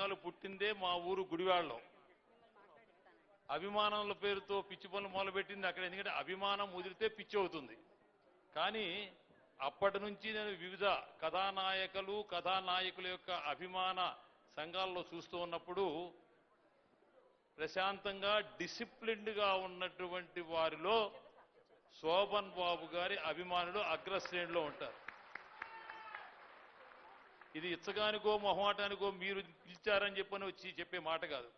సంఘాలు పుట్టిందే మా ఊరు గుడివాడలో. అభిమానాల పేరుతో పిచ్చి పనులు మొదలుపెట్టింది అక్కడ. ఎందుకంటే అభిమానం ముదిరితే పిచ్చి అవుతుంది. కానీ అప్పటి నుంచి నేను వివిధ కథానాయకుల యొక్క అభిమాన సంఘాల్లో చూస్తూ ఉన్నప్పుడు ప్రశాంతంగా డిసిప్లిన్డ్గా ఉన్నటువంటి వారిలో శోభన్ బాబు గారి అభిమానులు అగ్రశ్రేణిలో ఉంటారు. ఇది ఇచ్చగానికో మొహమాటానికో మీరు పిలిచారని చెప్పని వచ్చి చెప్పే మాట కాదు.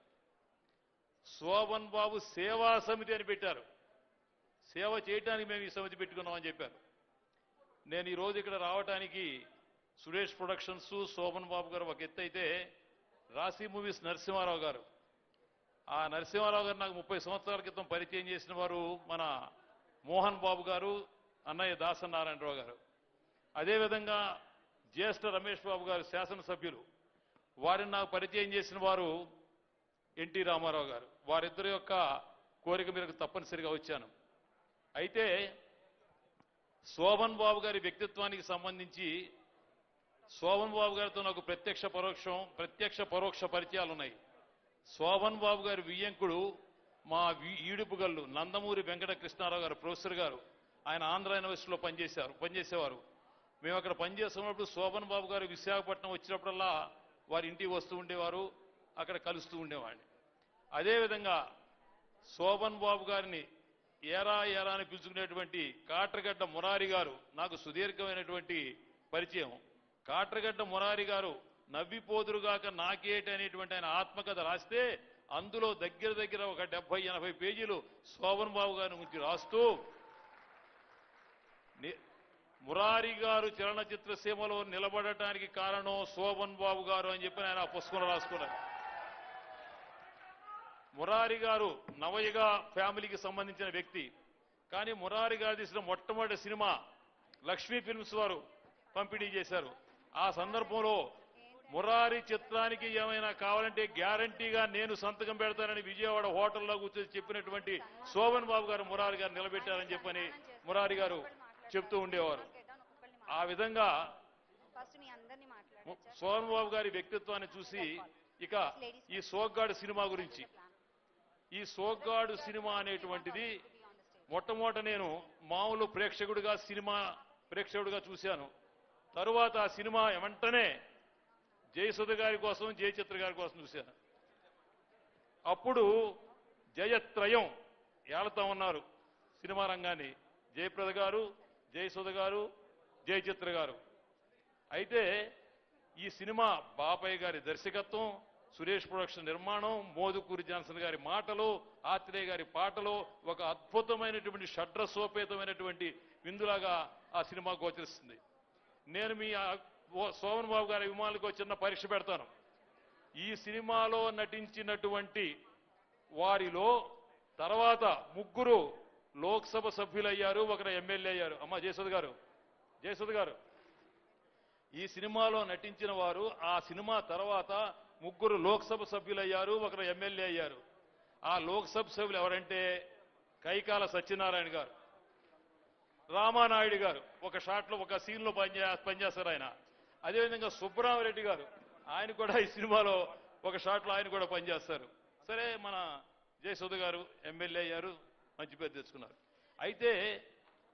శోభన్ బాబు సేవా సమితి అని పెట్టారు. సేవ చేయడానికి మేము ఈ సమితి పెట్టుకున్నామని చెప్పారు. నేను ఈరోజు ఇక్కడ రావడానికి సురేష్ ప్రొడక్షన్స్ శోభన్ బాబు గారు ఒక ఎత్తు అయితే, రాశి మూవీస్ నరసింహారావు గారు, ఆ నరసింహారావు గారు నాకు 30 సంవత్సరాల క్రితం పరిచయం చేసిన వారు మన మోహన్ బాబు గారు, అన్నయ్య దాసనారాయణరావు గారు. అదేవిధంగా జ్యేష్ఠ రమేష్ బాబు గారు శాసనసభ్యులు, వారిని నాకు పరిచయం చేసిన వారు ఎన్టీ రామారావు గారు. వారిద్దరి యొక్క కోరిక మేరకు తప్పనిసరిగా వచ్చాను. అయితే శోభన్ బాబు గారి వ్యక్తిత్వానికి సంబంధించి శోభన్ బాబు గారితో నాకు ప్రత్యక్ష పరోక్ష పరిచయాలు ఉన్నాయి. శోభన్ బాబు గారి వియ్యంకుడు మా ఈడుపుగల్లు నందమూరి వెంకట కృష్ణారావు గారు, ప్రొఫెసర్ గారు. ఆయన ఆంధ్ర యూనివర్సిటీలో పనిచేసేవారు. మేము అక్కడ పనిచేస్తున్నప్పుడు శోభన్ బాబు గారు విశాఖపట్నం వచ్చినప్పుడల్లా వారి ఇంటికి వస్తూ ఉండేవారు, అక్కడ కలుస్తూ ఉండేవాడిని. అదేవిధంగా శోభన్ బాబు గారిని ఏరా అని పిలుచుకునేటువంటి కాట్రగడ్డ మురారి గారు నాకు సుదీర్ఘమైనటువంటి పరిచయం. కాట్రగడ్డ మురారి గారు నవ్విపోదురుగాక నాకేటి అనేటువంటి ఆయన ఆత్మకథ రాస్తే అందులో దగ్గర ఒక 70-80 పేజీలు శోభన్ బాబు గారి గురించి రాస్తూ, మురారి గారు చలనచిత్ర సీమలో నిలబడటానికి కారణం శోభన్ బాబు గారు అని చెప్పి ఆయన పుస్తకంలో రాసుకున్నారు. మురారి గారు నవయుగ ఫ్యామిలీకి సంబంధించిన వ్యక్తి. కానీ మురారి గారు తీసిన మొట్టమొదటి సినిమా లక్ష్మీ ఫిల్మ్స్ వారు పంపిణీ చేశారు. ఆ సందర్భంలో మురారి చిత్రానికి ఏమైనా కావాలంటే గ్యారంటీగా నేను సంతకం పెడతానని విజయవాడ హోటల్లో కూర్చొని చెప్పినటువంటి శోభన్ బాబు గారు మురారి గారు నిలబెట్టారని చెప్పని మురారి గారు చెప్తూ ఉండేవారు. ఆ విధంగా శోభన్ బాబు గారి వ్యక్తిత్వాన్ని చూసి ఇక ఈ సోగ్గాడు సినిమా గురించి, ఈ సోగ్గాడు సినిమా అనేటువంటిది మొట్టమొదట నేను మామూలు ప్రేక్షకుడిగా చూశాను. తరువాత ఆ సినిమా వెంటనే జయసుధ గారి కోసం, జయచిత్ర గారి కోసం చూశాను. అప్పుడు జయత్రయం ఏళ్తా ఉన్నారు సినిమా రంగాన్ని. జయప్రద గారు, జయసుధ గారు, జయచిత్ర గారు. అయితే ఈ సినిమా బాపయ్య గారి దర్శకత్వం, సురేష్ ప్రొడక్షన్ నిర్మాణం, మోదుకూరి జాన్సన్ గారి మాటలు, ఆత్రేయ గారి పాటలు ఒక అద్భుతమైనటువంటి షడ్రసోపేతమైనటువంటి విందులాగా ఆ సినిమా గోచరిస్తుంది. నేను మీ శోభన్ బాబు గారి అభిమానులకు చిన్న పరీక్ష పెడతాను. ఈ సినిమాలో నటించినటువంటి వారిలో తర్వాత 3 లోక్సభ సభ్యులయ్యారు, 1 ఎమ్మెల్యే అయ్యారు. అమ్మ జయసుధ గారు ఈ సినిమాలో నటించిన వారు ఆ సినిమా తర్వాత 3 లోక్సభ సభ్యులయ్యారు, 1 ఎమ్మెల్యే అయ్యారు. ఆ లోక్సభ సభ్యులు ఎవరంటే కైకాల సత్యనారాయణ గారు, రామానాయుడు గారు ఒక షాట్లో ఒక సీన్లో పనిచేస్తారు ఆయన. అదేవిధంగా సుబ్బరామరెడ్డి గారు, ఆయన కూడా ఈ సినిమాలో ఒక షాట్లో ఆయన కూడా పనిచేస్తారు. సరే, మన జయసుధ గారు ఎమ్మెల్యే అయ్యారు, మంచి పేరు తెచ్చుకున్నారు. అయితే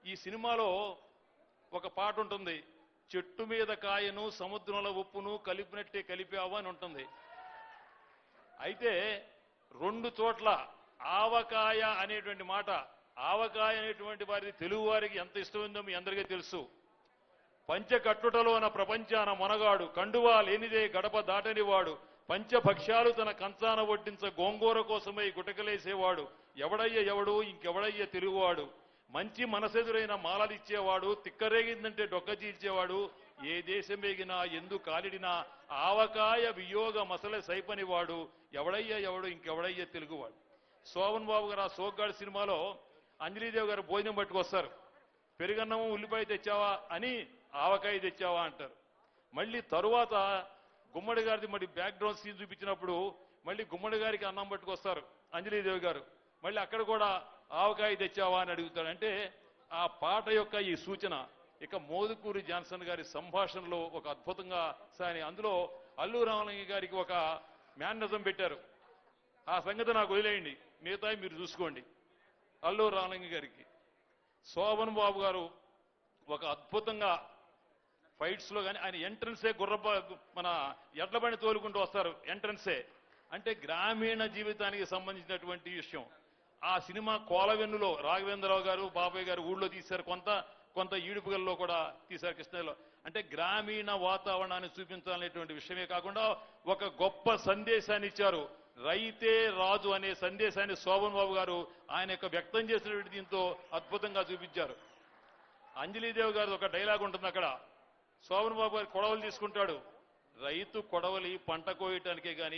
ఈ సినిమాలో ఒక పాట ఉంటుంది, చెట్టు మీద కాయను సముద్రంలో ఉప్పును కలిపినట్టే కలిపావు అని ఉంటుంది. అయితే 2 చోట్ల ఆవకాయ అనేటువంటి మాట, ఆవకాయ అనేటువంటి వారిది తెలుగు వారికి ఎంత ఇష్టమైందో మీ అందరికీ తెలుసు. పంచకట్టుటలోన ప్రపంచాన మొనగాడు, కండువా లేనిదే గడప దాటనివాడు, పంచభక్ష్యాలు తన కంచాన వడ్డించ గోంగూర కోసమై గుటకలేసేవాడు, ఎవడు ఇంకెవడయ్య తెలుగువాడు, మంచి మనసెదురైన మాలలిచ్చేవాడు, తిక్కరేగిందంటే డొక్క చీల్చేవాడు, ఏ దేశమేగినా ఎందు కాలిడినా ఆవకాయ వియోగ మసల సైపనివాడు, ఎవడు ఇంకెవడయ్య తెలుగువాడు. శోభన్ బాబు గారు ఆ సోగ్గాడు సినిమాలో అంజలీదేవి గారు భోజనం పట్టుకొస్తారు. పెరుగన్నము ఉల్లిపాయ తెచ్చావా అని ఆవకాయ తెచ్చావా అంటారు. మళ్ళీ తరువాత గుమ్మడి గారిది మరి బ్యాక్గ్రౌండ్ సీన్ చూపించినప్పుడు మళ్ళీ గుమ్మడి గారికి అన్నం పట్టుకొస్తారు అంజలీదేవి గారు. మళ్ళీ అక్కడ కూడా ఆవకాయ తెచ్చావా అని అడుగుతాడు. అంటే ఆ పాట యొక్క ఈ సూచన. ఇక మోదుకూరి జాన్సన్ గారి సంభాషణలో ఒక అద్భుతంగా సాని, అందులో అల్లు రామలింగ గారికి ఒక మేనరిజం పెట్టారు. ఆ సంగతి నాకు వదిలేయండి, మిగతా మీరు చూసుకోండి. అల్లూరు రామలింగ గారికి శోభన్ బాబు గారు ఒక అద్భుతంగా ఫైట్స్ లో కానీ ఆయన ఎంట్రన్సే మన ఎడ్ల బండి తోలుకుంటూ వస్తారు, ఎంట్రన్సే అంటే గ్రామీణ జీవితానికి సంబంధించినటువంటి విషయం. ఆ సినిమా కోలవెన్నులో రాఘవేంద్రరావు గారు బాబాయ్ గారు ఊళ్ళో తీశారు, కొంత ఈడుపుగల్లో కూడా తీశారు కృష్ణలో. అంటే గ్రామీణ వాతావరణాన్ని చూపించాలనేటువంటి విషయమే కాకుండా ఒక గొప్ప సందేశాన్ని ఇచ్చారు. రైతే రాజు అనే సందేశాన్ని శోభన్ బాబు గారు ఆయన యొక్క వ్యక్తం చేసినటువంటి దీంతో అద్భుతంగా చూపించారు. అంజలీదేవి గారు ఒక డైలాగ్ ఉంటుంది అక్కడ, శోభన్ బాబు గారు కొడవలు తీసుకుంటాడు, రైతు కొడవలి పంట కోయటానికే గాని